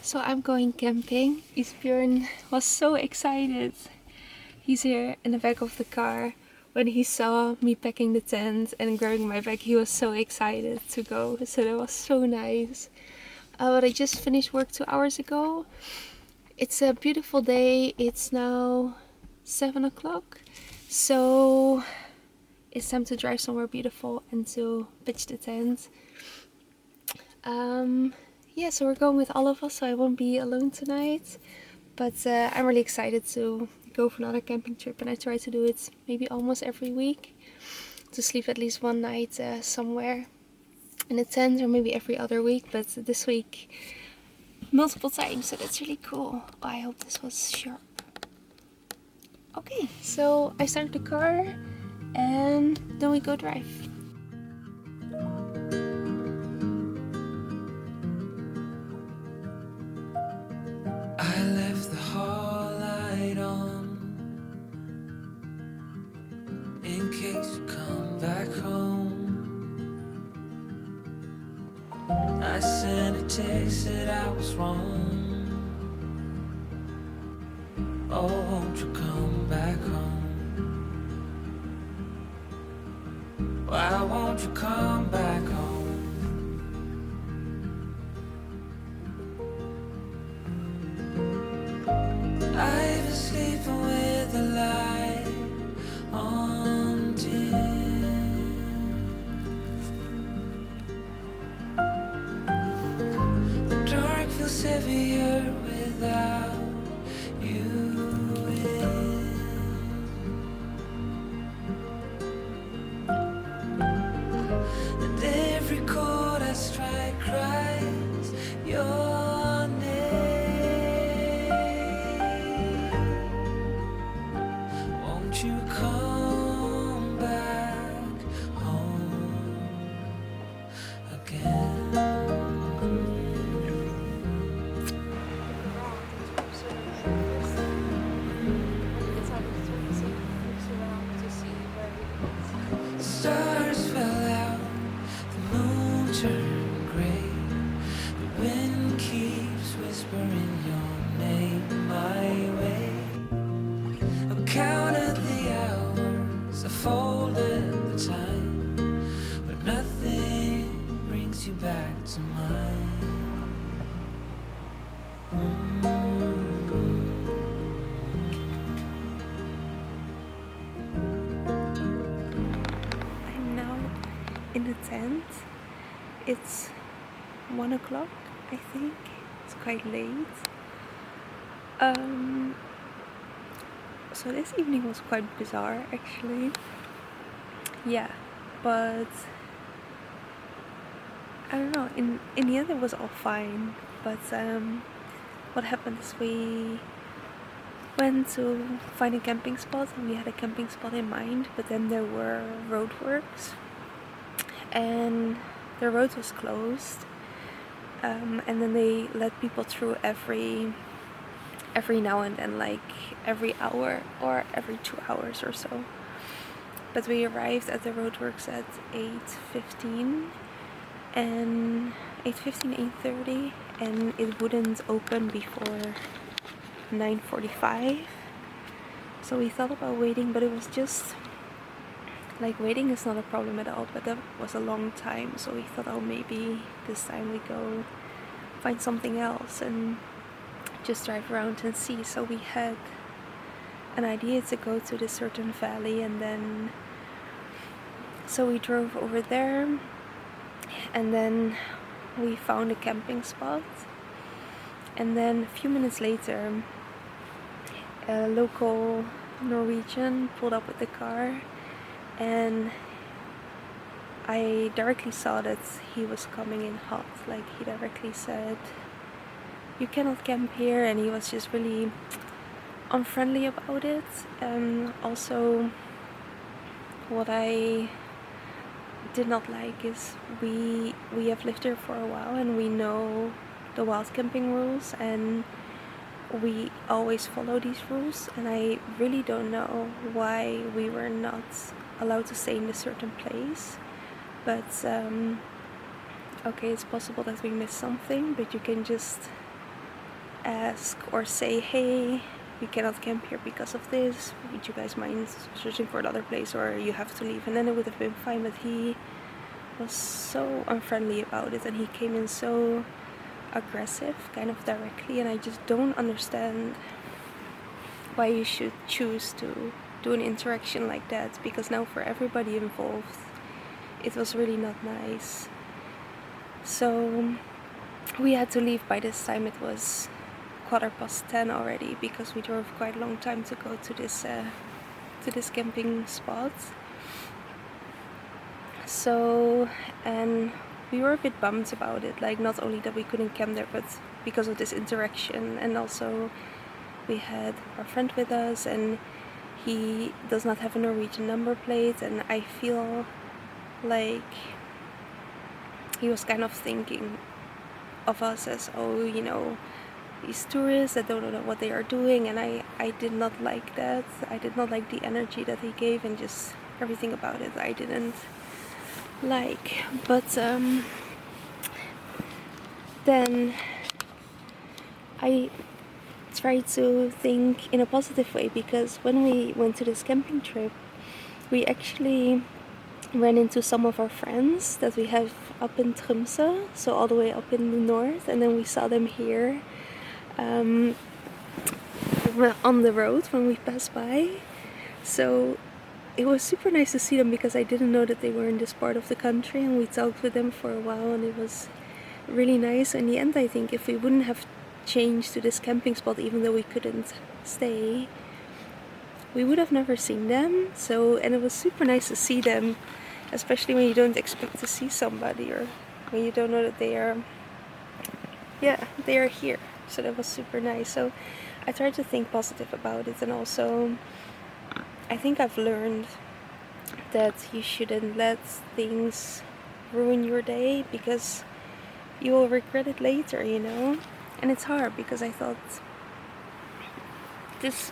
So I'm going camping. Isbjörn was so excited. He's here in the back of the car. When he saw me packing the tent and grabbing my bag, he was so excited to go. So that was so nice. But I just finished work 2 hours ago. It's a beautiful day. It's now 7 o'clock. So it's time to drive somewhere beautiful and to pitch the tent. Yeah, so we're going with all of us, so I won't be alone tonight. But I'm really excited to go for another camping trip, and I try to do it maybe almost every week. To sleep at least one night somewhere in a tent, or maybe every other week, but this week multiple times, so that's really cool. Oh, I hope this was sharp. Okay, so I start the car and then we go drive. I left the hall light on in case you come back home. I sent a text that I was wrong. Oh, won't you come back home? Why won't you come back home? I've been sleeping with the light on dim. The dark feels heavier without you in. And every chord I strike cries your name. Won't you come back home again? Stars fell out, the moon turned gray. The wind keeps whispering your name my way. I've counted the hours, I folded the time, but nothing brings you back to mine. I'm now in the tent. It's 1 o'clock, I think. It's quite late. So this evening was quite bizarre, actually. Yeah, but I don't know. In the end, it was all fine. But what happened is we went to find a camping spot, and we had a camping spot in mind. But then there were roadworks, and the road was closed. And then they let people through every now and then, like every hour or every 2 hours or so. But we arrived at the roadworks at 8:15 and 8:30, and it wouldn't open before 9:45. So we thought about waiting, but it was just like, waiting is not a problem at all, but that was a long time. So we thought, oh, maybe this time we go find something else and just drive around and see. So we had an idea to go to this certain valley, and then so we drove over there, and then we found a camping spot. And then a few minutes later, a local Norwegian pulled up with the car, and I directly saw that he was coming in hot. Like, he directly said, "You cannot camp here," and he was just really unfriendly about it. Also, what I did not like is we have lived here for a while, and we know the wild camping rules, and we always follow these rules, and I really don't know why we were not allowed to stay in a certain place. But okay, it's possible that we missed something, but you can just ask or say, hey, we cannot camp here because of this, would you guys mind searching for another place, or you have to leave, and then it would have been fine. But he was so unfriendly about it, and he came in so aggressive, kind of directly, and I just don't understand why you should choose to do an interaction like that, because now for everybody involved it was really not nice. So we had to leave. By this time it was 10:15 already, because we drove quite a long time to go to this camping spot. So, and we were a bit bummed about it, like not only that we couldn't camp there, but because of this interaction. And also we had our friend with us, and he does not have a Norwegian number plate, and I feel like he was kind of thinking of us as, oh, you know, these tourists that don't know what they are doing. And I did not like that. I did not like the energy that he gave, and just everything about it I didn't like. But then I tried to think in a positive way, because when we went to this camping trip, we actually ran into some of our friends that we have up in Tromsø, so all the way up in the north, and then we saw them here on the road when we passed by. So it was super nice to see them, because I didn't know that they were in this part of the country, and we talked with them for a while, and it was really nice. In the end, I think if we wouldn't have changed to this camping spot, even though we couldn't stay, we would have never seen them. So, and it was super nice to see them, especially when you don't expect to see somebody, or when you don't know that they are here. So that was super nice. So I tried to think positive about it, and also I think I've learned that you shouldn't let things ruin your day, because you will regret it later, you know. And it's hard, because I thought this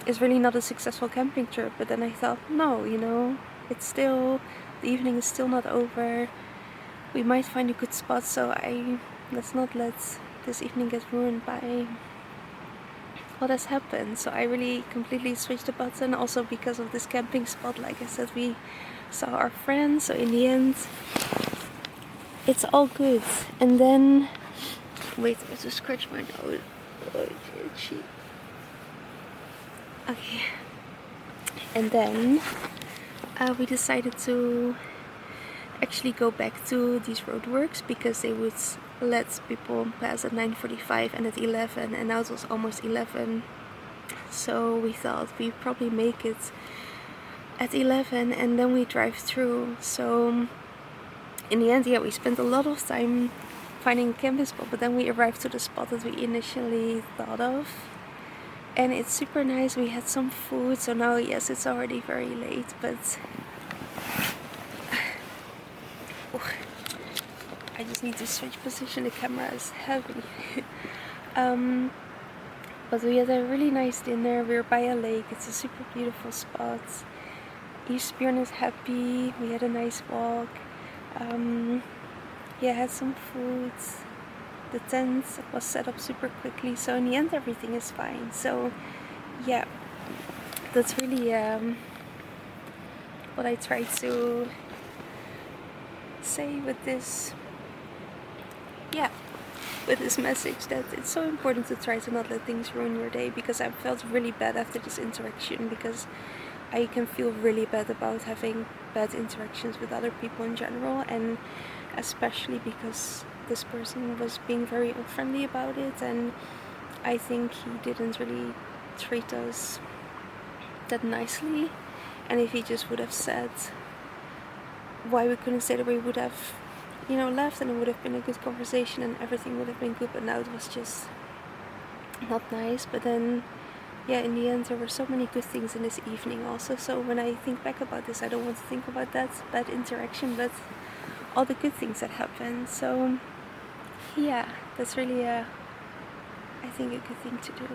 is really not a successful camping trip, but then I thought, no, you know, it's still, the evening is still not over, we might find a good spot, so let's not let this evening get ruined by what has happened. So I really completely switched the button, also because of this camping spot. Like I said, we saw our friends, so in the end it's all good. And then, wait, I have to scratch my nose. Oh, itchy. Okay. And then we decided to actually go back to these roadworks, because they would let people pass at 9:45 and at 11, and now it was almost 11. So we thought we'd probably make it at 11 and then we drive through. So in the end, yeah, we spent a lot of time finding a camping spot, but then we arrived to the spot that we initially thought of, and it's super nice. We had some food, so now, yes, it's already very late, but I just need to switch position, the camera is heavy. But we had a really nice dinner. We were by a lake, it's a super beautiful spot. Eastbjorn is happy, we had a nice walk. Yeah, had some food. The tent was set up super quickly, so in the end everything is fine. So yeah, that's really what I try to say with this, with this message, that it's so important to try to not let things ruin your day, because I felt really bad after this interaction, because I can feel really bad about having bad interactions with other people in general, and especially because this person was being very unfriendly about it, and I think he didn't really treat us that nicely. And if he just would have said why we couldn't stay there, we would have, left, and it would have been a good conversation and everything would have been good. But now it was just not nice. But then, yeah, in the end there were so many good things in this evening also. So when I think back about this, I don't want to think about that bad interaction, but all the good things that happened. So yeah, that's really I think a good thing to do.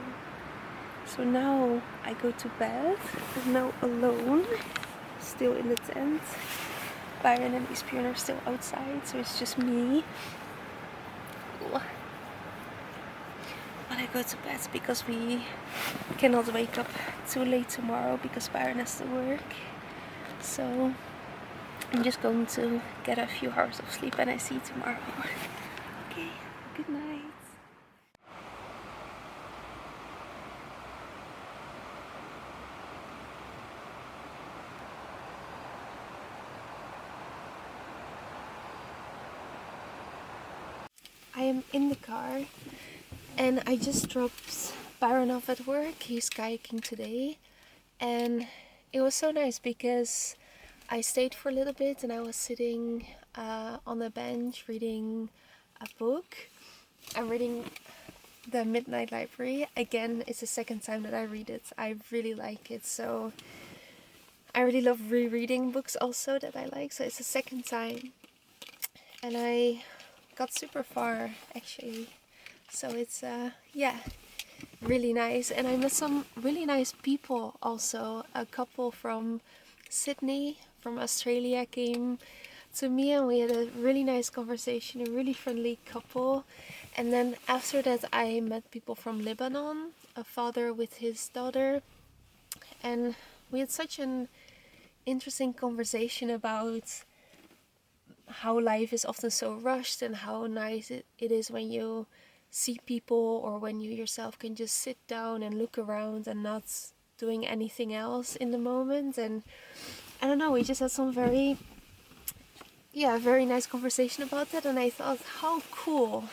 So now I go to bed. I'm now alone, still in the tent. Byron and Eastbjorn are still outside, so it's just me. But I go to bed because we cannot wake up too late tomorrow because Byron has to work. So I'm just going to get a few hours of sleep and I see you tomorrow. Okay, good night. I am in the car and I just dropped Byron off at work. He's kayaking today and it was so nice because I stayed for a little bit and I was sitting on the bench reading a book. I'm reading The Midnight Library. Again, it's the second time that I read it. I really like it, so I really love rereading books also that I like, so it's the second time. And I got super far actually. So it's yeah, really nice. And I met some really nice people also. A couple from Sydney, from Australia came to me and we had a really nice conversation, a really friendly couple. And then after that I met people from Lebanon, a father with his daughter, and we had such an interesting conversation about how life is often so rushed and how nice it is when you see people or when you yourself can just sit down and look around and not doing anything else in the moment. And I don't know, we just had some very nice conversation about that, and I thought, how cool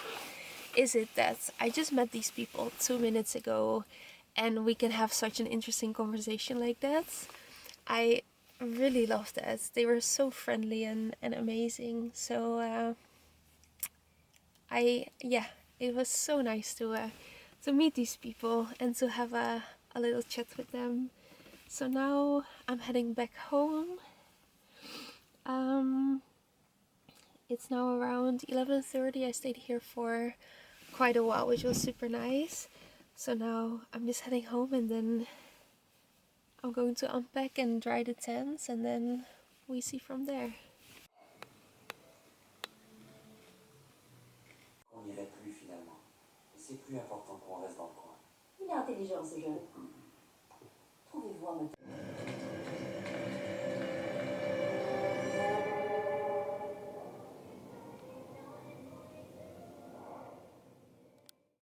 is it that I just met these people 2 minutes ago and we can have such an interesting conversation like that. I really loved that. They were so friendly and amazing. So it was so nice to meet these people and to have a little chat with them. So now I'm heading back home. It's now around 11:30. I stayed here for quite a while, which was super nice. So now I'm just heading home and then I'm going to unpack and dry the tents and then we see from there. On n'irait plus finalement. Et c'est plus important qu'on reste dans le coin. Il est intelligent ce jeu.